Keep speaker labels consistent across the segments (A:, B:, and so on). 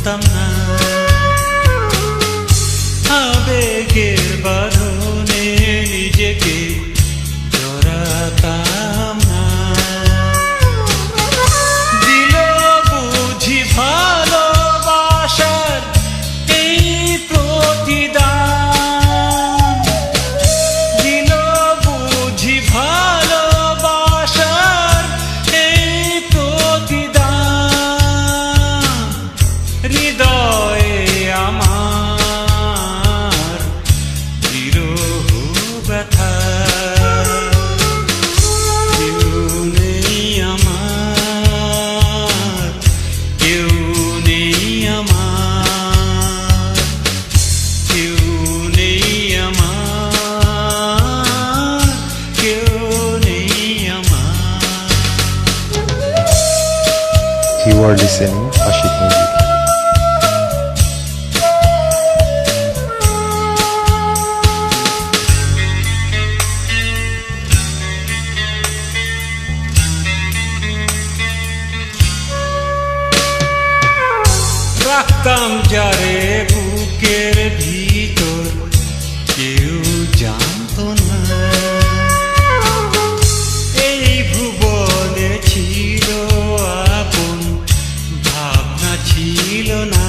A: জানতাম না, আবেগের বাঁধনে নিজেকে জড়াতাম না। দিল বুঝি ভালোবাসার এই প্রতিদান, দিল বুঝি ভালোবাসার এই প্রতিদান। হৃদয়ে আমার বিরহ ব্যথা, কেউ নেই আমার, কেউ নেই আমার, কেউ নেই আমার, কেউ নেই আমার।
B: You are listening Ashik Music.
A: রাখতাম যারে বুকের ভিতর, কেউ জানতো না এই ভুবনে ছিল আপন, ভাবনা ছিল না।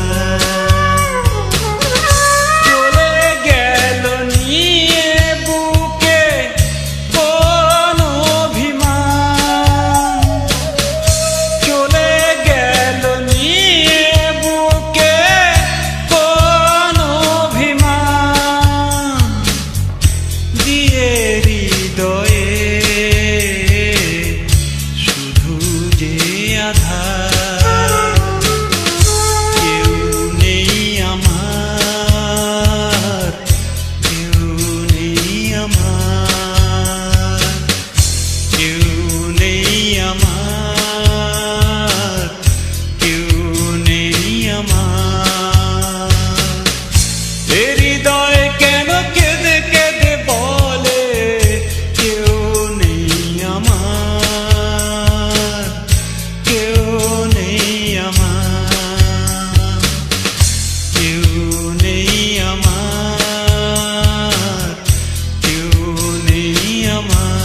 A: চলে গেল নিয়ে বুকে কোন অভিমান, চলে গেল নিয়ে বুকে কোন অভিমান, দিয়ে হৃদয়ে শুধু যে আধার। কেউ নেই আমার, কেউ নেই আমার, কেউ নেই আমার, কেউ নেই আমার। এ হৃদয় কেন কেঁদে কেঁদে বলে কেউ নেই আমার, কেউ নেই আমার, কেউ নেই আমার, কেউ নেই আমার।